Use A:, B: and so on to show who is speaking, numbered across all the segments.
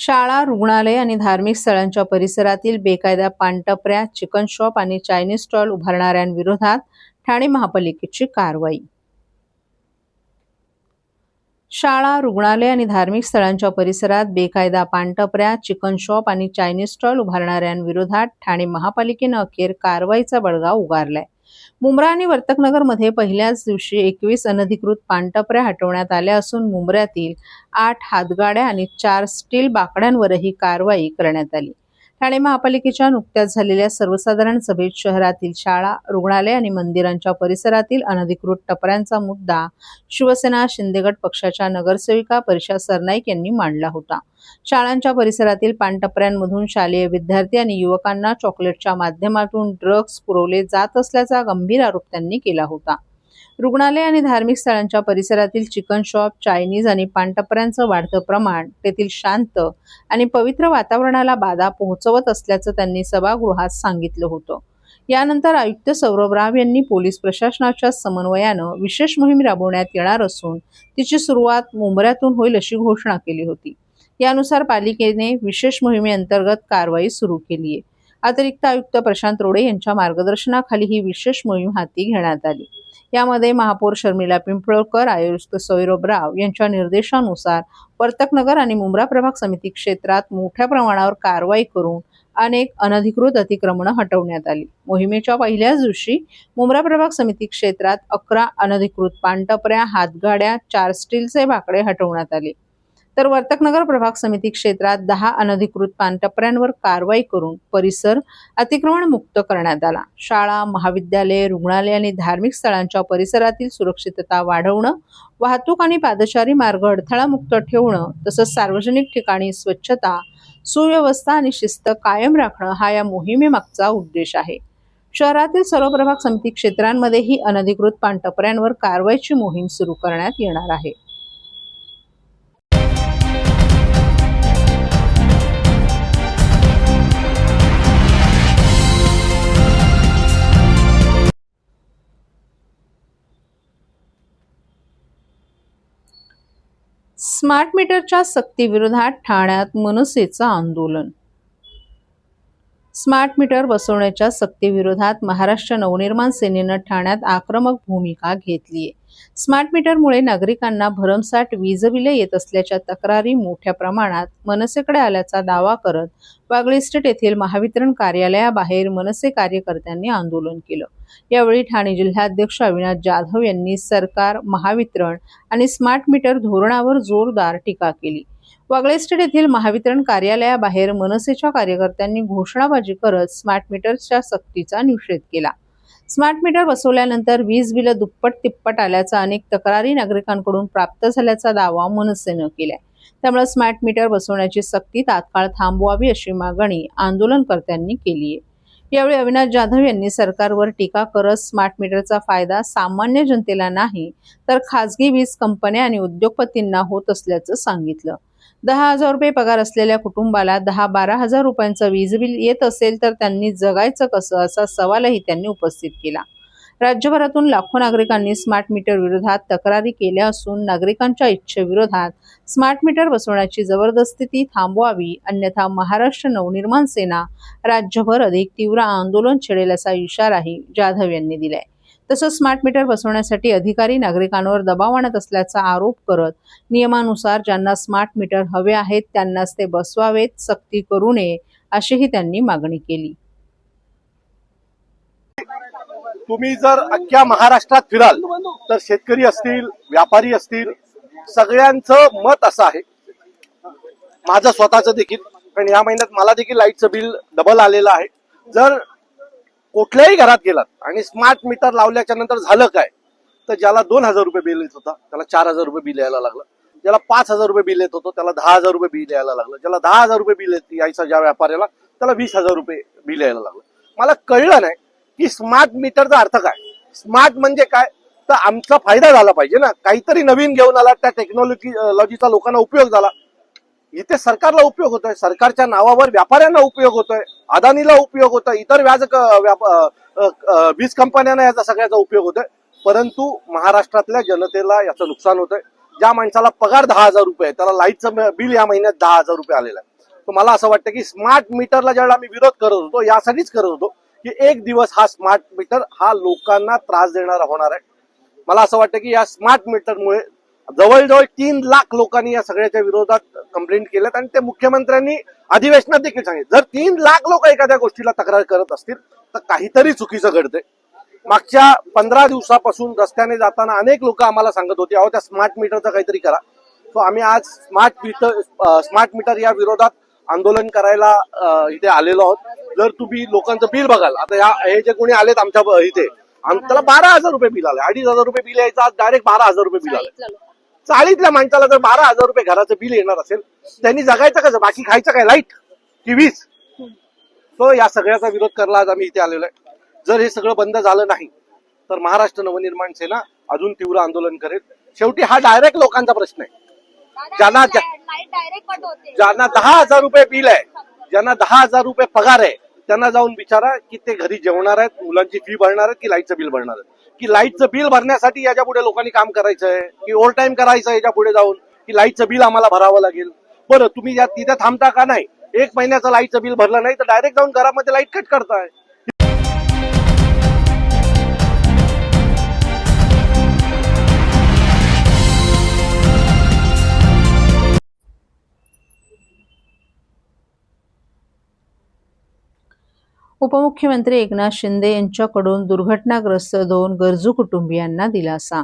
A: शाळा, रुग्णालय आणि धार्मिक स्थळांच्या परिसरातील बेकायदा पानटपऱ्या, चिकन शॉप आणि चायनीज स्टॉल उभारणाऱ्यांविरोधात ठाणे महापालिकेची कारवाई. शाळा, रुग्णालय आणि धार्मिक स्थळांच्या परिसरात बेकायदा पानटपऱ्या, चिकन शॉप आणि चायनीज स्टॉल उभारणाऱ्यांविरोधात ठाणे महापालिकेनं अखेर कारवाईचा बडगा उगारलाय. मुंब्रा आणि वर्तकनगरमध्ये पहिल्याच दिवशी 21 अनधिकृत पानटपऱ्या हटवण्यात आल्या असून मुंब्र्यातील 8 हातगाड्या आणि 4 स्टील बाकड्यांवरही कारवाई करण्यात आली. ठाणे महापालिकेच्या नुकत्याच झालेल्या सर्वसाधारण सभेत शहरातील शाळा, रुग्णालय आणि मंदिरांच्या परिसरातील अनधिकृत टपऱ्यांचा मुद्दा शिवसेना शिंदेगड पक्षाच्या नगरसेविका परिषा सरनाईक यांनी मांडला होता. शाळांच्या परिसरातील पानटपऱ्यांमधून शालेय विद्यार्थी आणि युवकांना चॉकलेटच्या माध्यमातून ड्रग्ज पुरवले जात असल्याचा गंभीर आरोप त्यांनी केला होता. रुग्णालय आणि धार्मिक स्थळांच्या परिसरातील चिकन शॉप, चायनीज आणि पानटपऱ्यांचं वाढतं प्रमाण तेथील शांत आणि पवित्र वातावरणाला बाधा पोहोचवत असल्याचं त्यांनी सभागृहात सांगितलं होतं. यानंतर आयुक्त सौरभ राव यांनी पोलीस प्रशासनाच्या समन्वयानं विशेष मोहीम राबवण्यात येणार असून तिची सुरुवात मुंब्र्यातून होईल अशी घोषणा केली होती. यानुसार पालिकेने विशेष मोहिमेअंतर्गत कारवाई सुरू केली आहे. अतिरिक्त आयुक्त प्रशांत रोडे यांच्या मार्गदर्शनाखाली ही विशेष मोहीम हाती घेण्यात आली. यामध्ये महापौर शर्मिला पिंपळकर, आयुक्त सौरभ राव यांच्या निर्देशानुसार वर्तकनगर आणि मुंब्रा प्रभाग समिती क्षेत्रात मोठ्या प्रमाणावर कारवाई करून अनेक अनधिकृत अतिक्रमणं हटवण्यात आली. मोहिमेच्या पहिल्याच दिवशी मुंब्रा प्रभाग समिती क्षेत्रात 11 अनधिकृत पानटपऱ्या, हातगाड्या, 4 स्टीलचे बाकडे हटवण्यात आले. तर वर्तकनगर प्रभाग समिती क्षेत्रात 10 अनधिकृत पानटपऱ्यांवर कारवाई करून परिसर अतिक्रमण मुक्त करण्यात आला. शाळा, महाविद्यालय, रुग्णालय आणि धार्मिक स्थळांच्या परिसरातील सुरक्षितता वाढवणं, वाहतूक आणि पादचारी मार्ग अडथळामुक्त ठेवणं तसंच सार्वजनिक ठिकाणी स्वच्छता, सुव्यवस्था आणि शिस्त कायम राखणं हा या मोहिमेमागचा उद्देश आहे. शहरातील सर्व प्रभाग समिती क्षेत्रांमध्येही अनधिकृत पानटपऱ्यांवर कारवाईची मोहीम सुरू करण्यात येणार आहे. स्मार्ट मीटरच्या सक्तीविरोधात ठाण्यात मनसेचं आंदोलन. स्मार्ट मीटर बसवण्याच्या सक्तीविरोधात महाराष्ट्र नवनिर्माण सेनेनं ठाण्यात आक्रमक भूमिका घेतली आहे. स्मार्ट मीटरमुळे नागरिकांना भरमसाठ वीज बिले येत असल्याच्या तक्रारी मोठ्या प्रमाणात मनसेकडे आल्याचा दावा करत वागळे इस्टेट येथील महावितरण कार्यालयाबाहेर मनसे कार्यकर्त्यांनी आंदोलन केलं. यावेळी ठाणे जिल्हाध्यक्ष अविनाश जाधव यांनी सरकार, महावितरण आणि स्मार्ट मीटर धोरणावर जोरदार टीका केली. वागळे इस्टेट येथील महावितरण कार्यालयाबाहेर मनसेच्या कार्यकर्त्यांनी घोषणाबाजी करत स्मार्ट मीटरच्या सक्तीचा निषेध केला. स्मार्ट मीटर बसवल्यानंतर वीज बिलं दुप्पट तिप्पट आल्याचा अनेक तक्रारी नागरिकांकडून प्राप्त झाल्याचा दावा मनसेनं केलाय. त्यामुळे स्मार्ट मीटर बसवण्याची सक्ती तात्काळ थांबवावी अशी मागणी आंदोलनकर्त्यांनी केली आहे. यावेळी अविनाश जाधव यांनी सरकारवर टीका करत स्मार्ट मीटरचा फायदा सामान्य जनतेला नाही तर खासगी वीज कंपन्या आणि उद्योगपतींना होत असल्याचं सांगितलं. 10,000 रुपये पगार असलेल्या कुटुंबाला 10-12 हजार रुपयांचं वीज बिल येत असेल तर त्यांनी जगायचं कसं असा सवालही त्यांनी उपस्थित केला. राज्यभरातून लाखो नागरिकांनी स्मार्ट मीटर विरोधात तक्रारी केल्या असून नागरिकांच्या इच्छेविरोधात स्मार्ट मीटर बसवण्याची जबरदस्ती थांबवावी, अन्यथा महाराष्ट्र नवनिर्माण सेना राज्यभर अधिक तीव्र आंदोलन छेडेल असा इशाराही जाधव यांनी दिलाय. तसंच स्मार्ट मीटर बसवण्यासाठी अधिकारी नागरिकांवर दबाव आणत असल्याचा आरोप करत नियमानुसार ज्यांना स्मार्ट मीटर हवे आहेत त्यांनाच ते बसवावेत, सक्ती करू नये अशीही त्यांनी मागणी केली.
B: तुम्ही जर अख्ख्या महाराष्ट्रात फिराल तर शेतकरी असतील, व्यापारी असतील, सगळ्यांचं मत असं आहे, माझं स्वतःचं देखील, पण या महिन्यात मला देखील लाईटचं बिल डबल आलेलं आहे. जर कुठल्याही घरात गेलात आणि स्मार्ट मीटर लावल्याच्या नंतर झालं काय, तर ज्याला 2,000 रुपये बिल येत होता त्याला 4,000 रुपये बिल यायला लागलं, ज्याला 5,000 रुपये बिल येत होतं त्याला 10,000 रुपये बिल यायला लागलं, ज्याला 10,000 रुपये बिल यायचं ज्या व्यापाऱ्याला त्याला 20,000 रुपये बिल यायला लागलं. मला कळलं नाही की स्मार्ट मीटरचा अर्थ काय. स्मार्ट म्हणजे काय, तर आमचा फायदा झाला पाहिजे ना, काहीतरी नवीन घेऊन आला, त्या टेक्नॉलॉजीचा लोकांना उपयोग झाला. इथे सरकारला उपयोग होतोय, सरकारच्या नावावर व्यापाऱ्यांना उपयोग होतोय, अदानीला उपयोग होतोय, इतर वीज कंपन्यांना याचा सगळ्याचा उपयोग होतोय. परंतु महाराष्ट्रातल्या जनतेला याचं नुकसान होतंय. ज्या माणसाला पगार 10,000 रुपये त्याला लाईटचं बिल या महिन्यात 10,000 रुपये आलेलं आहे. तर मला असं वाटतं की स्मार्ट मीटरला ज्यावेळेला आम्ही विरोध करत होतो यासाठीच करत होतो की एक दिवस हा स्मार्ट मीटर हा लोकांना त्रास देणारा होणार आहे. मला असं वाटतं की या स्मार्ट मीटरमुळे जवळजवळ 3 लाख लोकांनी या सगळ्याच्या विरोधात कंप्लेंट केल्यात आणि ते मुख्यमंत्र्यांनी अधिवेशनात देखील सांगितलं. जर 3 लाख लोक एखाद्या गोष्टीला तक्रार करत असतील तर काहीतरी चुकीचं घडतंय. मागच्या 15 दिवसापासून रस्त्याने जाताना अनेक लोक आम्हाला सांगत होते अहो त्या स्मार्ट मीटरचं काहीतरी करा. सो आम्ही आज स्मार्ट मीटर या विरोधात आंदोलन करायला इथे आलेलो आहोत. जर तुम्ही लोकांचं बिल बघाल, आता हे जे कोणी आलेत आमच्या इथे, त्याला 12,000 रुपये बिल आले. 2,500 रुपये बिल यायचं, आज डायरेक्ट 12,000 रुपये बिल आले. चाळीतल्या माणसाला जर 12,000 रुपये घराचं बिल येणार असेल त्यांनी जगायचं कसं? बाकी खायचं काय? लाईट की वीज? तो या सगळ्याचा विरोध करायला आज आम्ही इथे आलेलो आहे. जर हे सगळं बंद झालं नाही तर महाराष्ट्र नवनिर्माण सेना अजून तीव्र आंदोलन करेल. शेवटी हा डायरेक्ट लोकांचा प्रश्न आहे. ज्यांना 10,000 रुपये बिल आहे, ज्यांना 10,000 रुपये पगार आहे, त्यांना जाऊन विचारा की ते घरी जेवणार आहेत, मुलांची फी भरणार आहेत की लाईटचं बिल भरणार आहेत. की लाईटचं बिल भरण्यासाठी याच्या पुढे लोकांनी काम करायचंय की ओव्हर टाइम करायचं याच्या पुढे जाऊन की लाईटचं बिल आम्हाला भरावं लागेल. बरं, तुम्ही तिथे थांबता का नाही? 1 महिन्याचं लाईटचं बिल भरलं नाही तर डायरेक्ट जाऊन घरामध्ये लाईट कट करताय.
A: उपमुख्यमंत्री एकनाथ शिंदे यांच्याकडून दुर्घटनाग्रस्त 2 गरजू कुटुंबियांना दिलासा.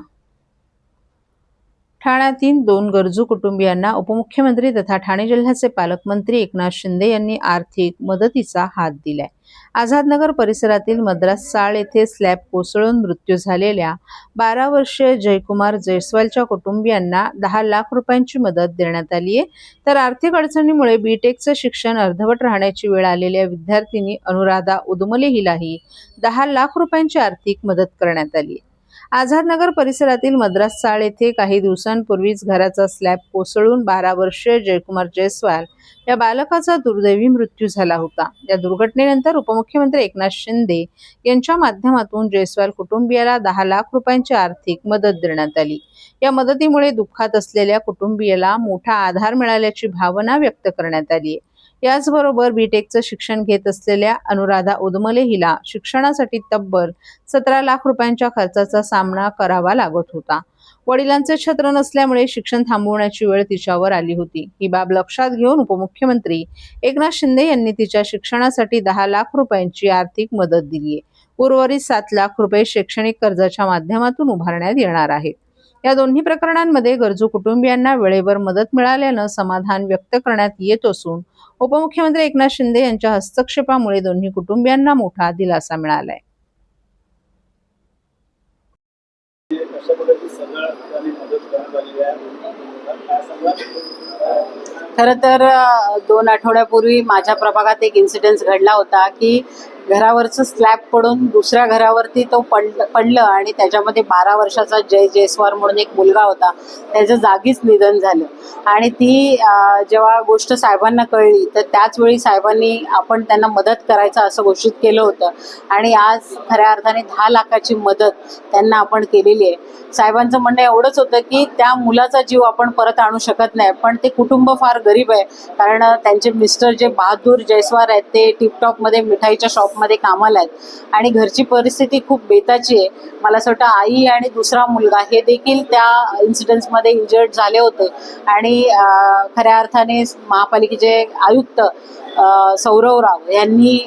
A: ठाण्यातील 2 गरजू कुटुंबियांना उपमुख्यमंत्री तथा ठाणे जिल्ह्याचे पालकमंत्री एकनाथ शिंदे यांनी आर्थिक मदतीचा हात दिलाय. आझादनगर परिसरातील मद्रास चाळ येथे स्लॅब कोसळून मृत्यू झालेल्या 12 वर्षीय जयकुमार जयस्वालच्या कुटुंबियांना 10 लाख रुपयांची मदत देण्यात आली आहे. तर आर्थिक अडचणीमुळे बीटेकचं शिक्षण अर्धवट राहण्याची वेळ आलेल्या विद्यार्थिनी अनुराधा उदमले हिलाही 10 लाख रुपयांची आर्थिक मदत करण्यात आली आहे. आझादनगर परिसरातील मद्रास चाळ येथे काही दिवसांपूर्वीच घराचा स्लॅब कोसळून 12 वर्षीय जयकुमार जयस्वाल या बालकाचा दुर्दैवी मृत्यू झाला होता. या दुर्घटनेनंतर उपमुख्यमंत्री एकनाथ शिंदे यांच्या माध्यमातून जयस्वाल कुटुंबियाला 10 लाख रुपयांची आर्थिक मदत देण्यात आली. या मदतीमुळे दुःखात असलेल्या कुटुंबियाला मोठा आधार मिळाल्याची भावना व्यक्त करण्यात आली आहे. याचबरोबर बीटेकचं शिक्षण घेत असलेल्या अनुराधा उदमले हिला शिक्षणासाठी तब्बल 17 लाख रुपयांच्या खर्चाचा सामना करावा लागत होता. वडिलांचे छत्र नसल्यामुळे शिक्षण थांबवण्याची वेळ तिच्यावर आली होती. ही बाब लक्षात घेऊन उपमुख्यमंत्री एकनाथ शिंदे यांनी तिच्या शिक्षणासाठी 10 लाख रुपयांची आर्थिक मदत दिली आहे. उर्वरित 7 लाख रुपये शैक्षणिक कर्जाच्या माध्यमातून उभारण्यात येणार आहेत. या दोन्ही प्रकरणांमध्ये गरजू कुटुंबियांना वेळेवर मदत मिळाल्यानं समाधान व्यक्त करण्यात येत असून उपमुख्यमंत्री एकनाथ शिंदे यांच्या हस्तक्षेपामुळे दोन्ही कुटुंबियांना मोठा दिलासा मिळालाय.
C: खरं तर 2 आठवड्यापूर्वी माझ्या प्रभागात एक इन्सिडेंट घडला होता की घरावरचं स्लॅब पडून दुसऱ्या घरावरती तो पडलं आणि त्याच्यामध्ये 12 वर्षाचा जयस्वाल म्हणून एक मुलगा होता, त्याचं जागीच निधन झालं. आणि ती जेव्हा गोष्ट साहेबांना कळली तर त्याच वेळी साहेबांनी आपण त्यांना मदत करायचं असं घोषित केलं होतं आणि आज खऱ्या अर्थाने 10 लाखाची मदत त्यांना आपण केलेली आहे. साहेबांचं म्हणणं एवढंच होतं की त्या मुलाचा जीव आपण परत आणू शकत नाही, पण ते कुटुंब फार गरीब आहे. कारण त्यांचे मिस्टर जे बहादूर जयस्वाल आहेत ते टिपटॉपमध्ये मिठाईच्या शॉपमध्ये कामाला आहेत आणि घरची परिस्थिती खूप बेताची आहे. मला असं वाटतं आई आणि दुसरा मुलगा हे देखील त्या इन्सिडेंट्समध्ये इंजर्ड झाले होते आणि खऱ्या अर्थाने महापालिकेचे आयुक्त सौरवराव यांनी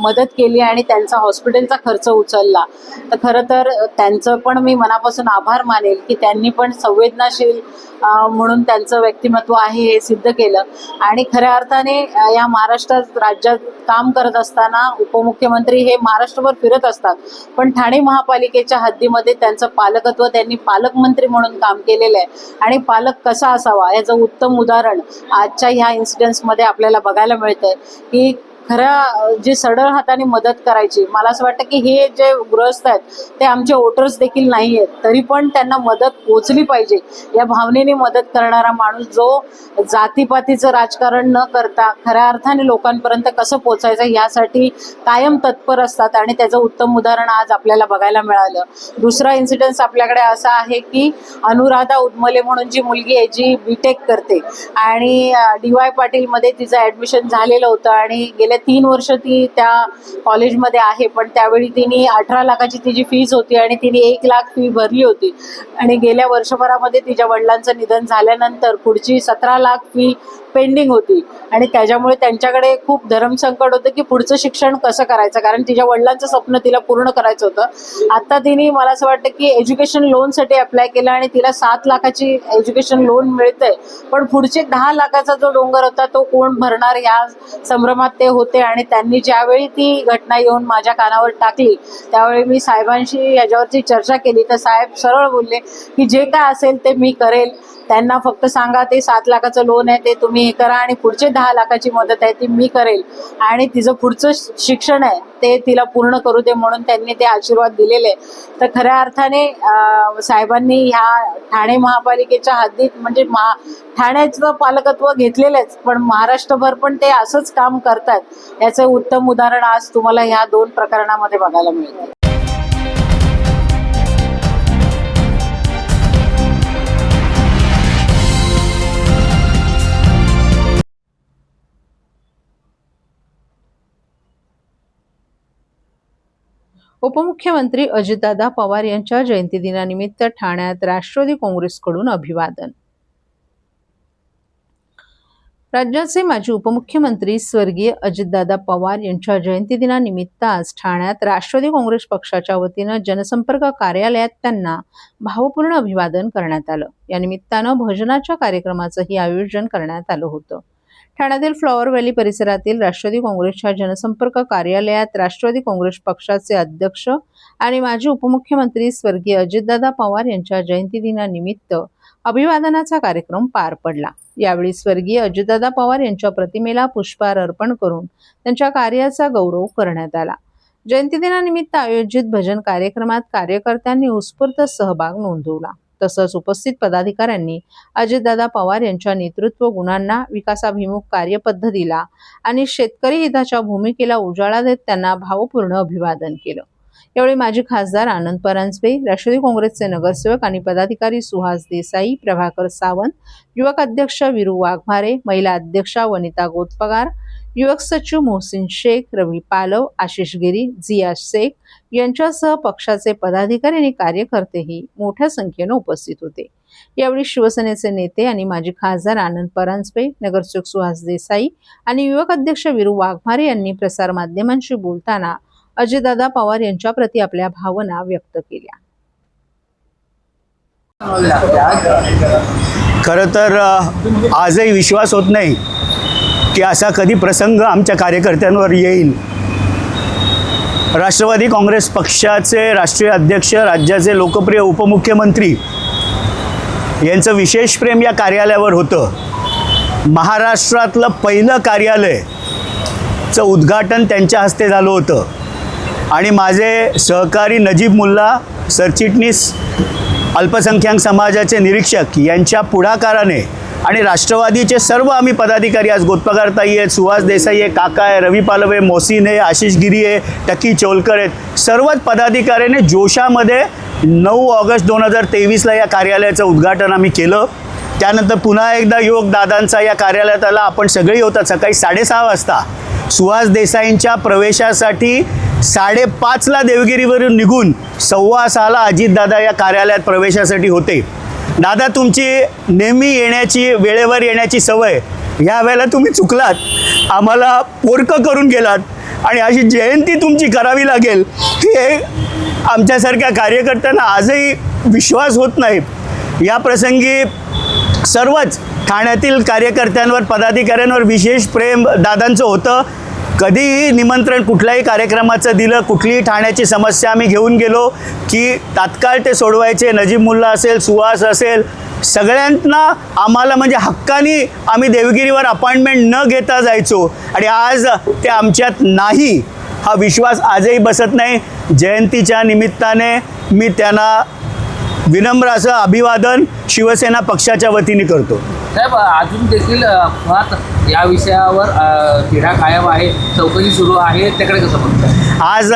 C: मदत केली आणि त्यांचा हॉस्पिटलचा खर्च उचलला. तर खरं तर त्यांचं पण मी मनापासून आभार मानेल की त्यांनी पण संवेदनाशील म्हणून त्यांचं व्यक्तिमत्व आहे हे सिद्ध केलं. आणि खऱ्या अर्थाने या महाराष्ट्रात राज्यात काम करत असताना उपमुख्यमंत्री हे महाराष्ट्रभर फिरत असतात, पण ठाणे महापालिकेच्या हद्दीमध्ये त्यांचं पालकत्व त्यांनी पालकमंत्री म्हणून काम केलेलं आहे. आणि पालक कसा असावा याचं उत्तम उदाहरण आजच्या ह्या इन्सिडेंट्समध्ये आपल्याला बघायला मिळतंय की खऱ्या जे सढळ हाताने मदत करायची. मला असं वाटतं की हे जे गृहस्थ आहेत ते आमचे वोटर्स देखील नाही आहेत, तरी पण त्यांना मदत पोचली पाहिजे या भावनेने मदत करणारा माणूस, जो जातीपातीचं राजकारण न करता खऱ्या अर्थाने लोकांपर्यंत कसं पोचायचं यासाठी कायम तत्पर असतात, आणि त्याचं उत्तम उदाहरण आज आपल्याला बघायला मिळालं. दुसरा इन्सिडेन्स आपल्याकडे असा आहे की अनुराधा उदमले म्हणून जी मुलगी आहे, जी बीटेक करते आणि DY पाटीलमध्ये तिचं ॲडमिशन झालेलं होतं आणि गेल्या 3 वर्ष ती त्या कॉलेजमध्ये आहे. पण त्यावेळी तिने 18 लाखाची तिची फीज होती आणि तिने 1 लाख फी भरली होती, आणि गेल्या वर्षभरामध्ये तिच्या वडिलांचं निधन झाल्यानंतर पुढची 17 लाख फी पेंडिंग होती, आणि त्याच्यामुळे त्यांच्याकडे खूप धर्मसंकट होतं की पुढचं शिक्षण कसं करायचं, कारण तिच्या वडिलांचं स्वप्न तिला पूर्ण करायचं होतं. आता तिने, मला असं वाटतं की एज्युकेशन लोनसाठी अप्लाय केलं आणि तिला 7 लाखाची एज्युकेशन लोन मिळतंय, पण पुढचे 10 लाखाचा जो डोंगर होता तो कोण भरणार या संभ्रमात ते होते. आणि त्यांनी ज्यावेळी ती घटना येऊन माझ्या कानावर टाकली त्यावेळी मी साहेबांशी याच्यावरची चर्चा केली, तर साहेब सरळ बोलले की जे काय असेल ते मी करेल, त्यांना फक्त सांगा ते 7 लाखाचं लोन आहे ते तुम्ही हे करा, आणि पुढचे 10 लाखाची मदत आहे ती मी करेल, आणि तिचं पुढचं शिक्षण आहे ते तिला पूर्ण करू दे, म्हणून त्यांनी ते आशीर्वाद दिलेले. तर खऱ्या अर्थाने साहेबांनी ह्या ठाणे महापालिकेच्या हद्दीत म्हणजे ठाण्याचं पालकत्व घेतलेलंच, पण महाराष्ट्रभर पण ते असंच काम करतात, याचं उत्तम उदाहरण आज तुम्हाला ह्या 2 प्रकरणामध्ये बघायला मिळतं.
A: उपमुख्यमंत्री अजितदादा पवार यांच्या जयंतीदिनानिमित्त ठाण्यात राष्ट्रवादी काँग्रेसकडून अभिवादन. राज्याचे माजी उपमुख्यमंत्री स्वर्गीय अजितदादा पवार यांच्या जयंतीदिनानिमित्त आज ठाण्यात राष्ट्रवादी काँग्रेस पक्षाच्या वतीनं जनसंपर्क कार्यालयात त्यांना भावपूर्ण अभिवादन करण्यात आलं. या निमित्तानं भजनाच्या कार्यक्रमाचंही आयोजन करण्यात आलं होतं. ठाण्यातील फ्लॉवर व्हॅली परिसरातील राष्ट्रवादी काँग्रेसच्या जनसंपर्क कार्यालयात राष्ट्रवादी काँग्रेस पक्षाचे अध्यक्ष आणि माजी उपमुख्यमंत्री स्वर्गीय अजितदादा पवार यांच्या जयंतीदिनानिमित्त अभिवादनाचा कार्यक्रम पार पडला. यावेळी स्वर्गीय अजितदादा पवार यांच्या प्रतिमेला पुष्पहार अर्पण करून त्यांच्या कार्याचा गौरव करण्यात आला. जयंतीदिनानिमित्त आयोजित भजन कार्यक्रमात कार्यकर्त्यांनी उत्स्फूर्त सहभाग नोंदवला. तसंच उपस्थित पदाधिकाऱ्यांनी अजितदादा पवार यांच्या नेतृत्व गुणांना, विकासाभिमुख कार्यपद्धतीला आणि शेतकरी हिताच्या भूमिकेला उजाळा देत त्यांना भावपूर्ण अभिवादन केलं. यावेळी माजी खासदार आनंद परांजपे, राष्ट्रवादी काँग्रेसचे नगरसेवक आणि पदाधिकारी सुहास देसाई, प्रभाकर सावंत, युवक अध्यक्ष वीरू वाघमारे, महिला अध्यक्षा वनिता गोतपगार, युवक सचिव मोहसिन शेख, रवी पालव, आशिष गिरी, जिया शेख यांच्यासह पक्षाचे पदाधिकारी आणि कार्यकर्तेही मोठ्या संख्येने उपस्थित होते. यावेळी शिवसेनेचे नेते आणि माजी खासदार आनंद परांजपे, नगरसेवक सुहास देसाई आणि युवक अध्यक्ष वीरू वाघमारे यांनी प्रसारमाध्यमांशी बोलताना अजितदादा पवार यांच्या प्रति आपल्या भावना व्यक्त केल्या.
D: खरं तर आजही विश्वास होत नाही की असा कधी प्रसंग आमच्या कार्यकर्त्यांवर येईल. राष्ट्रवादी काँग्रेस पक्षाचे राष्ट्रीय अध्यक्ष, राज्याचे लोकप्रिय उपमुख्यमंत्री यांचं विशेष प्रेम या कार्यालयावर होतं. महाराष्ट्रातलं पहिलं कार्यालयाचं उद्घाटन त्यांच्या हस्ते झालं होतं आणि माझे सहकारी नजीब मुल्ला, सरचिटणीस अल्पसंख्याक समाजाचे निरीक्षक यांच्या पुढाकाराने आणि राष्ट्रवादीचे सर्व आम्ही पदाधिकारी, आज गोतपगारताई आहेत, सुहास देसाई आहे, काका आहे, रवी पालव आहे, मोहसिन आहे, आशिष गिरी आहे, टकी चोलकर आहेत, सर्वच पदाधिकाऱ्याने जोशामध्ये 9 ऑगस्ट 2023ला या कार्यालयाचं उद्घाटन आम्ही केलं. त्यानंतर पुन्हा एकदा युवक दादांचा या कार्यालयात आला. आपण सगळी होतात. सकाळी 6:30 वाजता सुहास देसाईंच्या प्रवेशासाठी 5:30ला देवगिरीवरून निघून 6:15ला अजितदादा या कार्यालयात प्रवेशासाठी होते. दादा, तुमची नेहमी येण्याची, वेळेवर येण्याची सवय, ह्या वेळेला तुम्ही चुकलात, आम्हाला पोरकं करून गेलात आणि अशी जयंती तुमची करावी लागेल हे आमच्यासारख्या कार्यकर्त्यांना आजही विश्वास होत नाही. या प्रसंगी सर्वच ठाण्यातील कार्यकर्त्यांवर, पदाधिकाऱ्यांवर विशेष प्रेम दादांचं होतं. कधीही निमंत्रण कुठल्याही कार्यक्रमाचं दिलं, कुठलीही ठाण्याची समस्या आम्ही घेऊन गेलो की तात्काळ ते सोडवायचे. नजीब मुल्ला असेल, सुहास असेल, सगळ्यांना आम्हाला म्हणजे हक्काने आम्ही देवगिरीवर अपॉइंटमेंट न घेता जायचो आणि आज ते आमच्यात नाही, हा विश्वास आजही बसत नाही. जयंतीच्या निमित्ताने मी त्यांना विनम्र असं अभिवादन शिवसेना पक्षाच्या वतीने करतो.
E: साहेब, अजून देखील मुळात या विषयावर तिढा कायम आहे, चौकशी सुरू आहे, त्याकडे कसं बघताय?
D: आज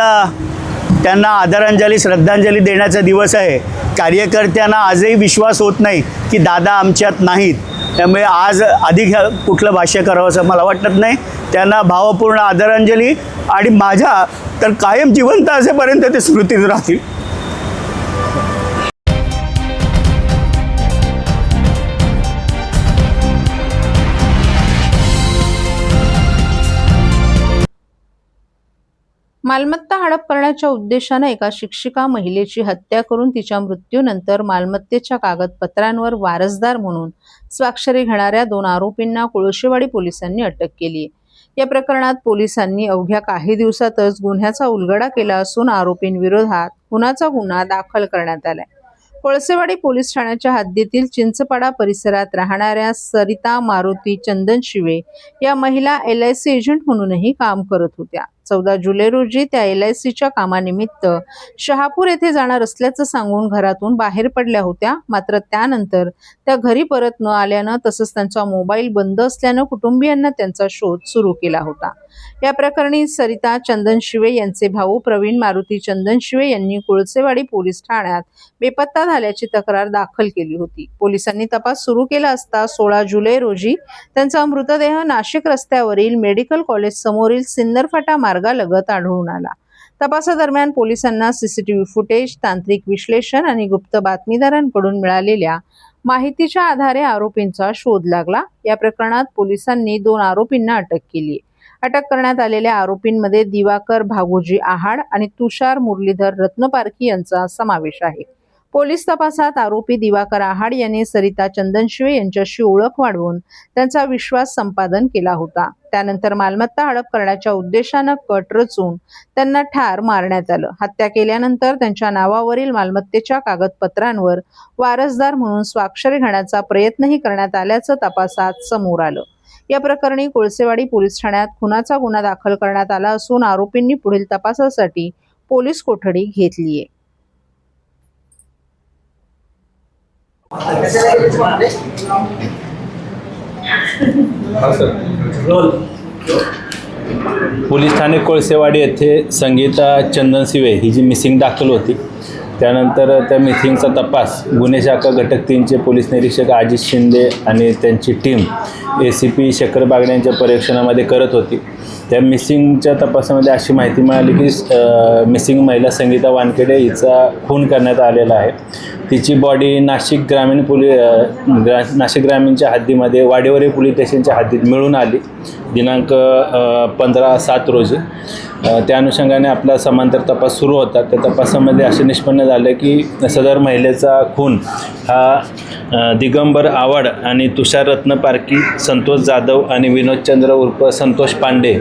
D: त्यांना आदरांजली श्रद्धांजली देण्याचा दिवस आहे. कार्यकर्त्यांना आजही विश्वास होत नाही की दादा आमच्यात नाहीत, त्यामुळे आज अधिक कुठलं भाष्य करावं असं मला वाटत नाही. त्यांना भावपूर्ण आदरांजली आणि माझ्या तर कायम जिवंत असेपर्यंत ते स्मृतीत राहतील.
A: मालमत्ता हडप करण्याच्या उद्देशाने एका शिक्षिका महिलेची हत्या करून तिच्या मृत्यूनंतर मालमत्तेच्या कागदपत्रांवर वारसदार म्हणून स्वाक्षरी घेणाऱ्या 2 आरोपींना कुळशेवाडी पोलिसांनी अटक केली. या प्रकरणात पोलिसांनी अवघ्या काही दिवसातच गुन्ह्याचा उलगडा केला असून आरोपींविरोधात खुनाचा गुन्हा दाखल करण्यात आलाय. कोळसेवाडी पोलीस ठाण्याच्या हद्दीतील चिंचपाडा परिसरात राहणाऱ्या सरिता मारुती चंदनशिवे या महिला LIC एजंट म्हणूनही काम करत होत्या. 14 जुलै रोजी त्या LICच्या कामानिमित्त शहापूर येथे जाणार असल्याचं सांगून घरातून बाहेर पडल्या होत्या. मात्र त्यानंतर त्या घरी परत न आल्यानं तसंच त्यांचा मोबाईल बंद असल्यानं कुटुंबियांना त्यांचा शोध सुरू केला होता. या प्रकरणी सरिता चंदनशिवे यांचे भाऊ प्रवीण मारुती चंदनशिवे यांनी कुळसेवाडी पोलीस ठाण्यात बेपत्ता झाल्याची तक्रार दाखल केली होती. पोलिसांनी तपास सुरू केला असता 16 जुलै रोजी त्यांचा मृतदेह नाशिक रस्त्यावरील मेडिकल कॉलेज समोरील सिन्नर फाटा मार्गालगत आढळून आला. तपासादरम्यान पोलिसांना CCTV फुटेज, तांत्रिक विश्लेषण आणि गुप्त बातमीदारांकडून मिळालेल्या माहितीच्या आधारे आरोपींचा शोध लागला. या प्रकरणात पोलिसांनी 2 आरोपींना अटक केली. अटक करण्यात आलेल्या आरोपींमध्ये दिवाकर भागोजी आहाड आणि तुषार मुरलीधर रत्नपारखी यांचा समावेश आहे. पोलीस तपासात आरोपी दिवाकर आहाड यांनी सरिता चंदनशिवे यांच्याशी ओळख वाढवून त्यांचा विश्वास संपादन केला होता. त्यानंतर मालमत्ता हडप करण्याच्या उद्देशानं कट रचून त्यांना ठार मारण्यात आलं. हत्या केल्यानंतर त्यांच्या नावावरील मालमत्तेच्या कागदपत्रांवर वारसदार म्हणून स्वाक्षरी घेण्याचा प्रयत्नही करण्यात आल्याचं तपासात समोर आलं. या प्रकरणी कोळसेवाडी पोलीस ठाण्यात खुनाचा गुन्हा दाखल करण्यात आला असून आरोपींनी पुढील तपासासाठी पोलीस कोठडी घेतलीय.
F: पोलीस ठाणे कोळसेवाडी येथे संगीता चंदनशिवे ही जी मिसिंग दाखल होती, त्यानंतर त्या मिसिंगचा तपास गुन्हे शाखा घटक 3चे पोलीस निरीक्षक अजित शिंदे आणि त्यांची टीम ACP शेखर बागडे यांच्या परीक्षणामध्ये करत होती. त्या मिसिंगच्या तपासामध्ये अशी माहिती मिळाली की मिसिंग महिला संगीता वानखेडे हिचा खून करण्यात आलेला आहे. तिची बॉडी नाशिक ग्रामीणच्या हद्दीमध्ये वाडेवरे पोलीस स्टेशनच्या हद्दीत मिळून आली दिनांक 15/7 रोजी. त्या अनुषंगाने आपला समांतर तपास सुरू होता. त्या तपासामध्ये असे निष्पन्न झाले की सदर महिलेचा खून हा दिगंबर आव्हाड आणि तुषार रत्नपारखी, संतोष जाधव आणि विनोदचंद्र उर्फ संतोष पांडे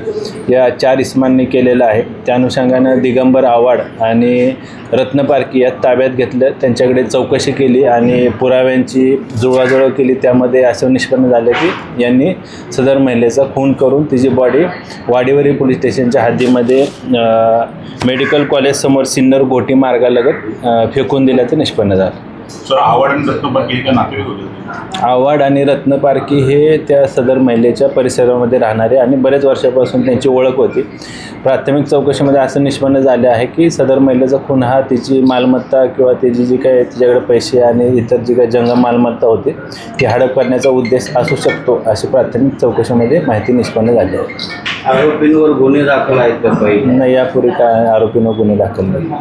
F: या 4 इसमांनी केलेला आहे. त्या अनुषंगाने दिगंबर आव्हाड आणि रत्नपारखी यात ताब्यात घेतलं, त्यांच्याकडे चौकशी केली आणि पुराव्यांची जुळवाजुळव केली. त्यामध्ये असं निष्पन्न झालं की यांनी सदर महिलेचा खून करून तिची बॉडी वाडेवरी पोलीस स्टेशनच्या हद्दीमध्ये मेडिकल कॉलेज समोर सिन्नर गोटी मार्गालगत फेकून दिल्याचं निष्पन्न झालं.
G: सर, आव्हाड आणि रत्नपारखी हे नातेवाईक होते?
F: आव्हाड आणि रत्नपारखी हे त्या सदर महिलेच्या परिसरामध्ये राहणारे आणि बरेच वर्षापासून त्यांची ओळख होती. प्राथमिक चौकशीमध्ये असं निष्पन्न झाले आहे की सदर महिलेचा खून हा तिची मालमत्ता किंवा तिची जी काही तिच्याकडे पैसे आणि इतर जी काही जंगम मालमत्ता होती ती हडप करण्याचा उद्देश असू शकतो अशी प्राथमिक चौकशीमध्ये माहिती निष्पन्न झाली आहे.
H: आरोपींवर गुन्हे दाखल आहेत का काही?
F: नाही, यापूर्वी काय आरोपींवर गुन्हे दाखल नाही.